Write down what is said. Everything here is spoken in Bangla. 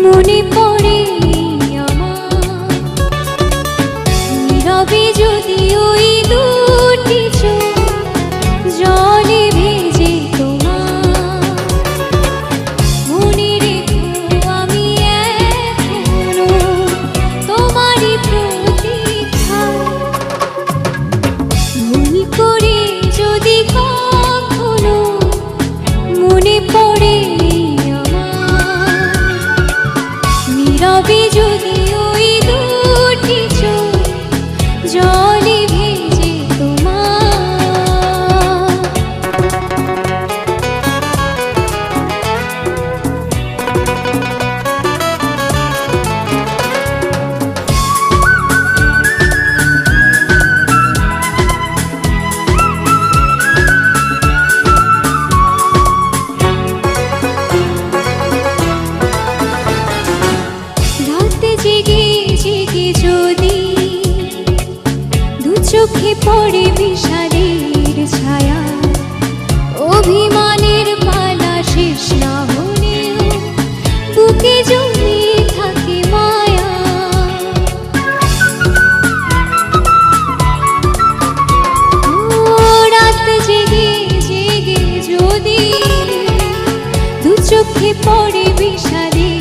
মনে পড়ে আমার নীরবে যদি ওই দুটি চোখ জলে ভেজে তোমার মনে রেখো আমি এখনো তোমারই প্রতীক্ষা ভুল করে যদি কখনো মনে পড়ে নীরবে যদি ওই দুটি চোখ জলে ভেজে জেগে জেগে যদি দু চোখে পড়ে বিষাদের ছায়া অভিমানের পালা শেষ না হলেও বুকে জমে থাকে মায়া রাত জেগে জেগে যদি দু চোখে পড়ে বিষাদের